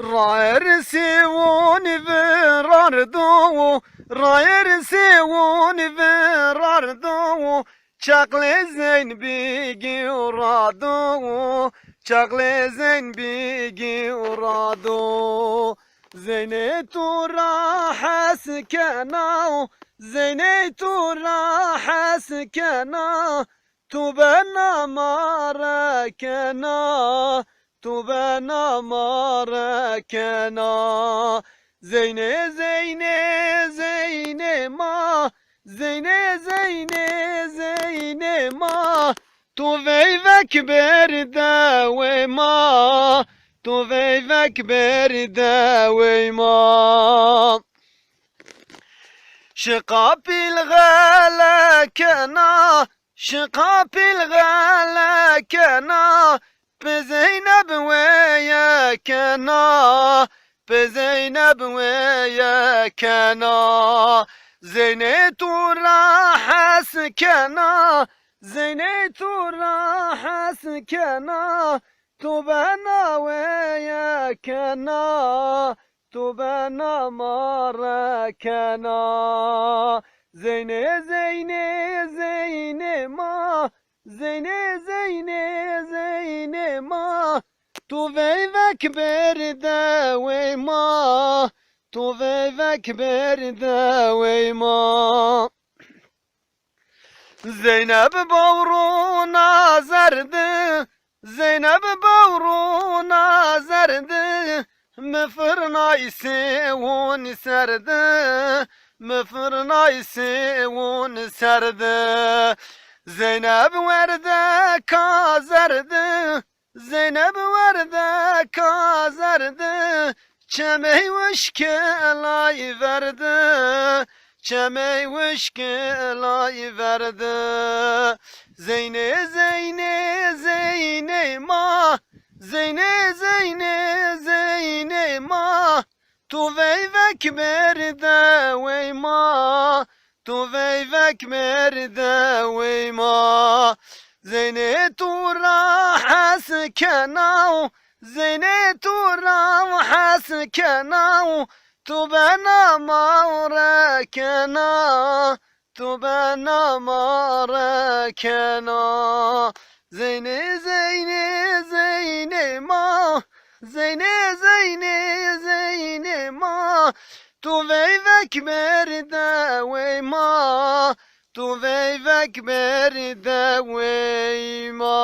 رايرسيون براردو رايرسيون براردو چاقل زين بيجي ورادو چاقل زين بيجي ورادو زينيتو راح سكنا زينيتو راح سكنا تبنى ماركنا تبنى ماركنا زيني زيني زيني ما زيني زيني زيني ما تو ويفك بردا وما تو ويفك بردا وما شقاب الغلا كنا شقاب الغلا كنا بزينب ويا كنا بزينب ويا كنا زينيت راح سكنا زينيت راح سكنا تبنى ويا كنا تبنى ماركنا زيني زيني زيني ما زيني زيني زيني ما تو ويفك بردا وما تو ويفك بردا وما زينب بورونا زرد زينب بورونا زرد مفرنا يسيون سرد مفرنا يسيون سرد زينب وردة كازرد زينب وردة كازرد چمي وشكلاي ورد چمي وشكلاي ورد زيني زيني زيني ما زيني زيني زيني ما تو ويفك بردا وما تو ويفك بردا وما زينيتو راح سكنا زينيتو راح سكنا تبنى ماركنا تبنى ماركنا زيني زيني زيني ما زيني زيني زيني ما تو ويفك بردا وما تو ويفك بردا وما